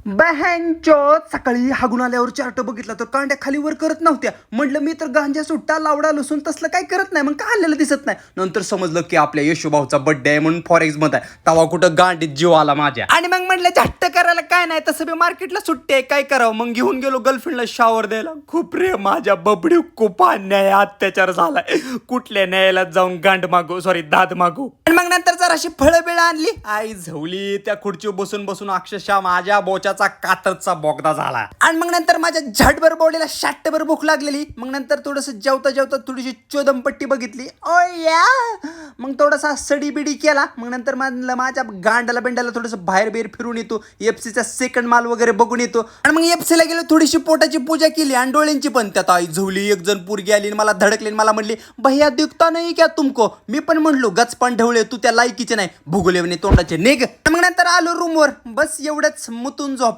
बहनचो सकाळी हागून आल्यावर चार्ट बघितला तर कांड्या खाली वर करत नव्हत्या. म्हटलं मी तर गांजा सुट्टा लावडा लसून तसलं काय करत नाही, मग का आलेलं दिसत नाही. नंतर समजलं की आपल्या यशोभाऊचा बर्थडे आहे म्हणून फॉरेक्स मध्ये आहे. तवा कुठं गांडीत जीव आला माझ्या. आणि मग म्हटलं झट्ट करायला काय नाही, तसं बी मार्केटला सुट्टी आहे, काय करावं. मग घेऊन गेलो गर्लफ्रेंडला शावर द्यायला. खूप रे माझ्या बबडी खूप अन्याय अत्याचार झालाय. कुठल्या न्यायाला जाऊन गांड मागू सॉरी दाद मागू. आणि मग नंतर जराशी फळं बिळं आणली. आई झवली त्या खुर्चीवर बसून बसून अक्षरशः माझ्या बोचाचा कातरचा बोगदा झाला. आणि मग नंतर माझ्या झटभर बॉडीला शाट्टभर भूक लागलेली. मग नंतर थोडस जेवता जेवता थोडीशी चोदमपट्टी बघितली. ओ या मग थोडासा सडी बिडी केला. मग नंतर म्हणलं माझ्या गांडाला बेंडाला थोडस बाहेर बिर फिरून येतो, एफसीचा सेकंड माल वगैरे बघून येतो. आणि मग एफसीला गेलो, थोडीशी पोटाची पूजा केली आणि डोळ्यांची पण. त्यात आई झवली. एक जण पोरगी आली मला धडकली, मला म्हणली भैया दिखता नाही क्या तुमको. मी पण म्हणलो गचपान ढवळे तू त्या लायकीचे नाही, भुगलेवणे तोंडाचे निघ. मग नंतर आलो रूमवर. बस एवढंच, मुतून झोप.